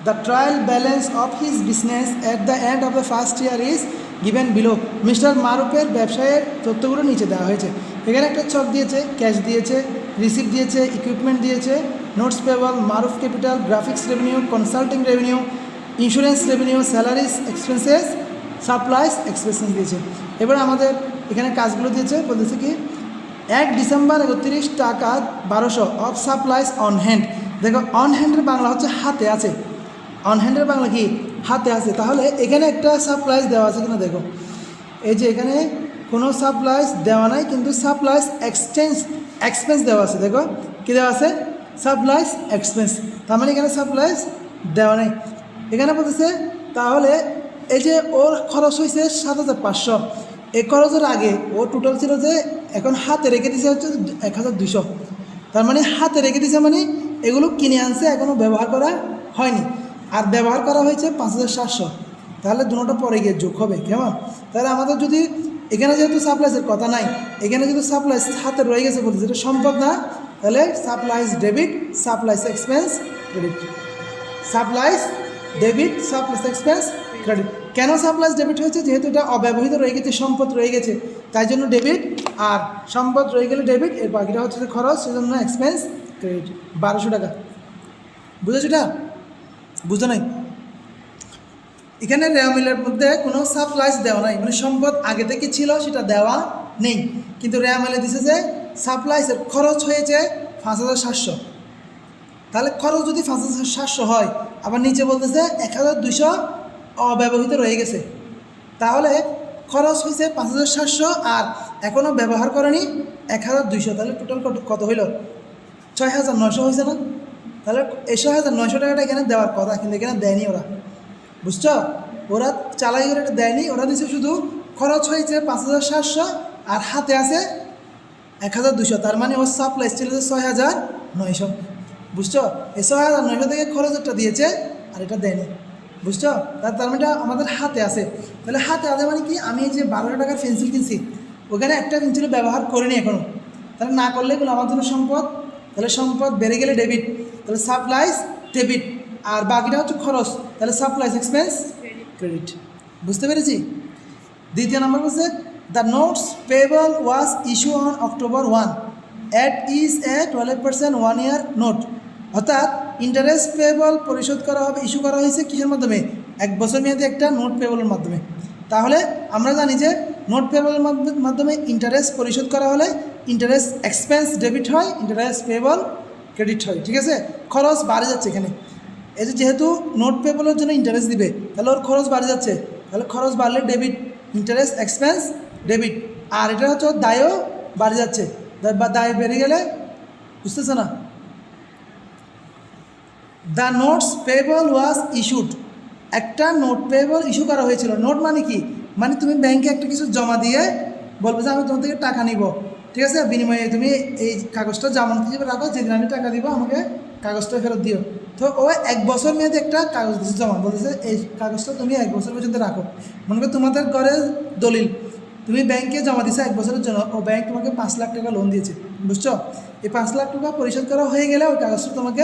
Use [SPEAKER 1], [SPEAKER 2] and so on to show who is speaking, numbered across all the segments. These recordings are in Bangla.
[SPEAKER 1] The trial balance of his business at the end of the first year is given below. Mister মারুফের ব্যবসায়ের তথ্যগুলো নিচে দেওয়া হয়েছে। এখানে একটা ছক দিয়েছে, ক্যাশ দিয়েছে, রিসিপ্ট দিয়েছে, ইকুইপমেন্ট দিয়েছে, notes payable, Maruf capital, graphics revenue, consulting revenue, insurance revenue, salaries expenses, supplies expenses দিয়েছে। এবার আমাদের এখানে কাজগুলো দিয়েছে, বলতেছে কি 1 ডিসেম্বর 31 টাকা 1200 অফ সাপ্লাইস অন হ্যান্ড। দেখো অন হ্যান্ডের বাংলা হচ্ছে হাতে আছে, অন হ্যান্ডের বাংলা কি হাতে আছে। তাহলে এখানে একটা সাপ্লাইস দেওয়া আছে কিনা দেখো, এই যে এখানে কোনো সাপ্লাইস দেওয়া নাই, কিন্তু সাপ্লাইস এক্সপেন্স দেওয়া আছে। দেখো কী দেওয়া আছে, সাপ্লাইস এক্সপেন্স, তার মানে এখানে সাপ্লাইস দেওয়া নেই। এখানে বলতেছে তাহলে এই যে ওর খরচ হয়েছে 7500, এই খরচের আগে ও টোটাল ছিল যে এখন হাতে রেখে দিয়েছে হচ্ছে 1200। তার মানে হাতে রেখে দিয়েছে মানে এগুলো কিনে আনছে, এখনও ব্যবহার করা হয়নি, আর ব্যবহার করা হয়েছে 5700। তাহলে দুটোটা পরে গিয়ে যোগ হবে, কেমন? তাহলে আমাদের যদি এখানে যেহেতু সাপ্লাইসের কথা নাই, এখানে যদি সাপ্লাইস হাতে রয়ে গেছে বলতে যেটা সম্পদ না, তাহলে supplies debit, supplies expense credit, supplies debit, supplies expense credit. কেন সাপ্লাইস ডেবিট হয়েছে? যেহেতু এটা অব্যবহৃত রয়ে গেছে, সম্পদ রয়ে গেছে, তাই জন্য ডেবিট, আর সম্পদ রয়ে গেলে ডেবিট, এর বাকিটা হচ্ছে খরচ, সেজন্য এক্সপেন্স ক্রেডিট। 1200 টাকা, বুঝেছো? এটা বুঝো নাই? এখানে রেওয়া মিলের মধ্যে কোনো সাপ্লাইস দেওয়া নাই, মানে সম্পদ আগে থেকে ছিল সেটা দেওয়া নেই, কিন্তু রেওয়া মিলে দিছে যে সাপ্লাইসের খরচ হয়েছে 5700। তাহলে খরচ যদি 5700 হয়, আবার নিচে বলতেছে 1200 অব্যবহৃত রয়ে গেছে, তাহলে খরচ হয়েছে 5700 আর এখনও ব্যবহার করেনি 1200, তাহলে টোটাল কত হইল? 6900 হয়েছে না? তাহলে এই 6900 টাকাটা এখানে দেওয়ার কথা, কিন্তু এখানে দেয়নি ওরা, বুঝছো? ওরা চালাই করে এটা দেয়নি, ওরা দিচ্ছে শুধু খরচ হয়েছে 5700 আর হাতে আছে 1200, তার মানে ওর সাপ্লাইস ছিল 6900, বুঝছো? এই 6900 থেকে খরচটা দিয়েছে আর এটা দেয়নি, বুঝছো? তার মানে আমাদের হাতে আছে। তাহলে হাতে আছে মানে কি, আমি এই যে 1200 টাকার পেন্সিল কিনছি, ওখানে একটা পেন্সিল ব্যবহার করিনি এখনও, তাহলে না করলে এগুলো আমার জন্য সম্পদ, তাহলে সম্পদ বেড়ে গেলে ডেবিট, তাহলে সাপ্লাইস ডেবিট, আর বাকিটা হচ্ছে খরচ, তাহলে সাপ্লাইস এক্সপেন্স ক্রেডিট। বুঝতে পেরেছি? দ্বিতীয় নম্বর বলছে the notes payable was issue on October 1 at is a 12% 1 year note. অর্থাৎ ইন্টারেস্ট পেবল পরিশোধ করা হবে, ইস্যু করা হয়েছে কিসের মাধ্যমে? 1 বছর মেয়াদে একটা নোট পেবলের মাধ্যমে। তাহলে আমরা জানি যে নোট পেবলের মাধ্যমে ইন্টারেস্ট পরিশোধ করা হলে ইন্টারেস্ট এক্সপেন্স ডেবিট হয়, ইন্টারেস্ট পেবল ক্রেডিট হয়, ঠিক আছে? খরচ বাড়ে যাচ্ছে এখানে, এই যে যেহেতু নোট পেবলের জন্য ইন্টারেস্ট দিবে, তাহলে ওর খরচ বাড়ে যাচ্ছে, তাহলে খরচ বাড়লে ডেবিট, ইন্টারেস্ট এক্সপেন্স ডেবিট, আর এটা হচ্ছে ওর দায়ও বাড়ে যাচ্ছে, বা দায় বেড়ে গেলে, বুঝতেছে না? The notes payable was issued, একটা নোট পেবল ইস্যু করা হয়েছিল। নোট মানে কি? মানে তুমি ব্যাংকে একটা কিছু জমা দিয়ে বলবে যে আমি তোমার থেকে টাকা নিব, ঠিক আছে, বিনিময়ে তুমি এই কাগজটা জামানত হিসেবে রাখো, যেদিন আমি টাকা দিব আমাকে কাগজটা ফেরত দিও। তো ও 1 বছর মেয়াদে একটা কাগজ দিচ্ছে জমা, বলতেছে এই কাগজটা তুমি 1 বছর পর্যন্ত রাখো। মনে করো তোমাদের ঘরের দলিল, তুমি ব্যাংকে জমা দিছো 1 বছরের জন্য, ও ব্যাংক তোমাকে 5 লাখ টাকা লোন দিয়েছে, বুঝছো? এই 5 লাখ টাকা পরিশোধ করা হয়ে গেলে ওই কাগজটা তোমাকে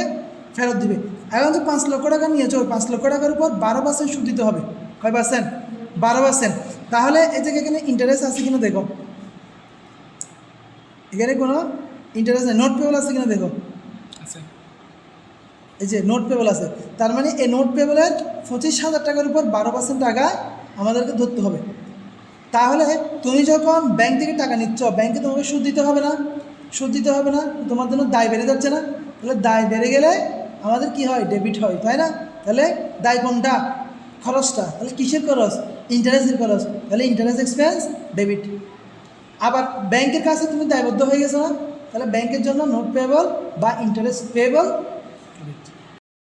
[SPEAKER 1] ফেরত দিবে। এখন তো 5 লক্ষ টাকা নিয়েছো, ওই 5 লক্ষ টাকার উপর 12% সুদ দিতে হবে। কয় পার্সেন্ট? 12%। তাহলে এই যে এখানে ইন্টারেস্ট আছে কিনা দেখো, এখানে কোনো ইন্টারেস্ট নেই। নোট পেবল আছে কিনা দেখো, এই যে নোট পেবল আছে, তার মানে এই নোট পেবলের 25,000 টাকার উপর 12% টাকা আমাদেরকে ধরতে হবে। তাহলে তুমি যখন ব্যাংক থেকে টাকা নিচ্ছ, ব্যাংকে তোমাকে সুদ দিতে হবে না? সুদ দিতে হবে না, তোমার জন্য দায় বেড়ে যাচ্ছে না? তাহলে দায় বেড়ে গেলে আমাদের কি হয়? ডেবিট হয়, তাই না? তাহলে দায় কোনটা? খরচটা। তাহলে কিসের খরচ? ইন্টারেস্টের খরচ, তাহলে ইন্টারেস্ট এক্সপেন্স ডেবিট। আবার ব্যাংকের কাছে তুমি দায়বদ্ধ হয়ে গেছো না, তাহলে ব্যাংকের জন্য নোট পেবল বা ইন্টারেস্ট পেবল ক্রেডিট।